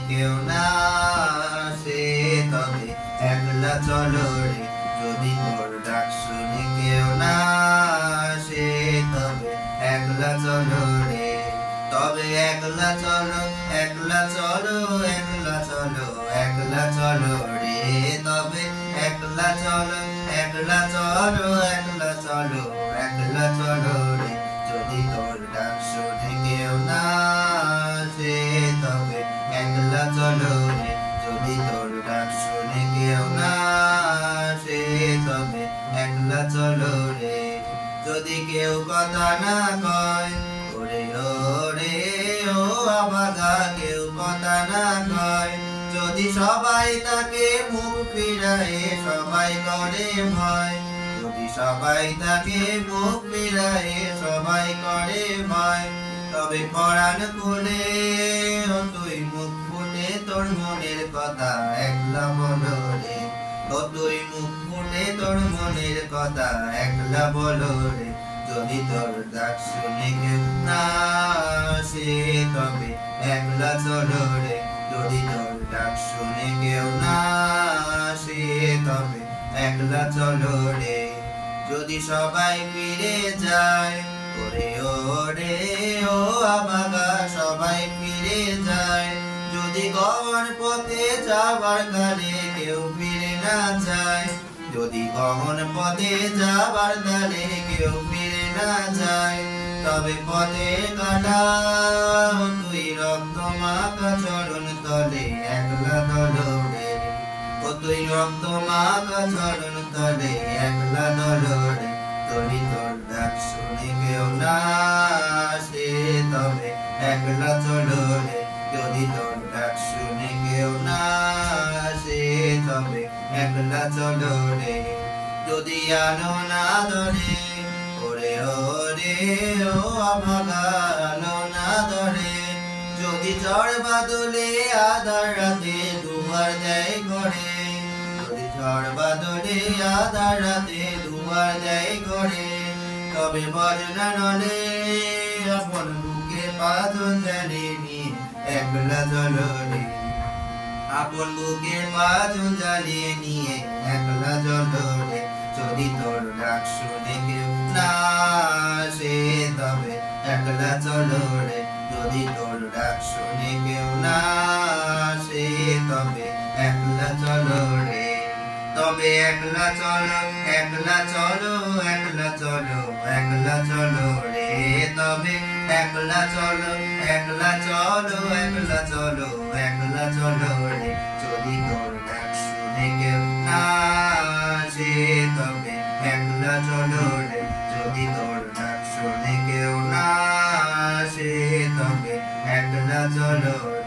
কেউ না আসে তবে একলা চলো রে, যদি তোর ডাক শুনে কেউ না আসে তবে একলা চলো রে। তবে একলা চলো, একলা চলো, একলা চলো, একলা চলো রে। তবে একলা চলো, একলা চলো, একলা চলো, একলা চলো রে। যদি তোর ডাক শুনে কেউ না আসে তবে একলা চলো রে। যদি তোর ডাক শুনে কেউ না আসে তবে একলা চলো রে। যদি কেউ কথা না কয় ওরে ওরে ও আবাগা, কেউ কথা না কয়, যদি সবাই তাকে মুখ ফিরায় সবাই করে ভয়। যদি সবাই তাকে মুখ ফিরায় সবাই করে ভয়, তবে পরাণ খুলে ও তুই মুখ ফুটে তোর মনের কথা একলা বলো রে। ও তুই মুখ ফুটে তোর মনের কথা একলা বলো রে। যদি তোর ডাক শুনে কেউ না আসে তবে একলা চলো রে। যদি তোর ডাক শুনে কেউ না আসে তবে একলা চলো রে। যদি সবাই ফিরে যায় ওরে ওরে ও আবাগা, সবাই ফিরে যায়, যদি গহন পথে যাবার কালে কেউ ফিরে না যায়, যদি গহন পথে যাবার কালে কেউ ফিরে না যায়, তবে পথে কাটা তুই রক্ত মাখা চরণ তলে একলা চলো রে। ও তুই রক্ত মাখা চরণ তলে একলা চলো রে। যদি তোর ডাক শুনে কেউ না আসে তবে একলা চলো রে। যদি তোর ডাক শুনে কেউ না আসে তবে একলা চলো রে। যদি আলো না ধরে ওরে ওরে ও আভাগা, আলো না ধরে, যদি ঝড় বাদলে আধার রাতে দুয়ার দেয় ঘরে, যদি ঝড় বাদলে আধার রাতে দুয়ার দেয় ঘরে, তবে বজনা নলে আপন বুকে পাথর জ্বালিয়ে নিয়ে একলা চলো রে। আপন বুকে পাথর জ্বালিয়ে নিয়ে একলা চলো রে। যদি তোর ডাক শুনে কেউ না আসে তবে একলা চলো রে। যদি তোর ডাক শুনে কেউ না আসে তবে একলা চলো রে। তবে একলা চলো, একলা চলো, একলা চলো, একলা চলো রে। তবে একলা চলো, একলা চলো, একলা চলো, একলা চলো রে। যদি তোর ডাক শুনে কেউ না আসে তবে একলা চলো রে। যদি তোর ডাক শুনে কেউ না আসে তবে একলা চলো রে।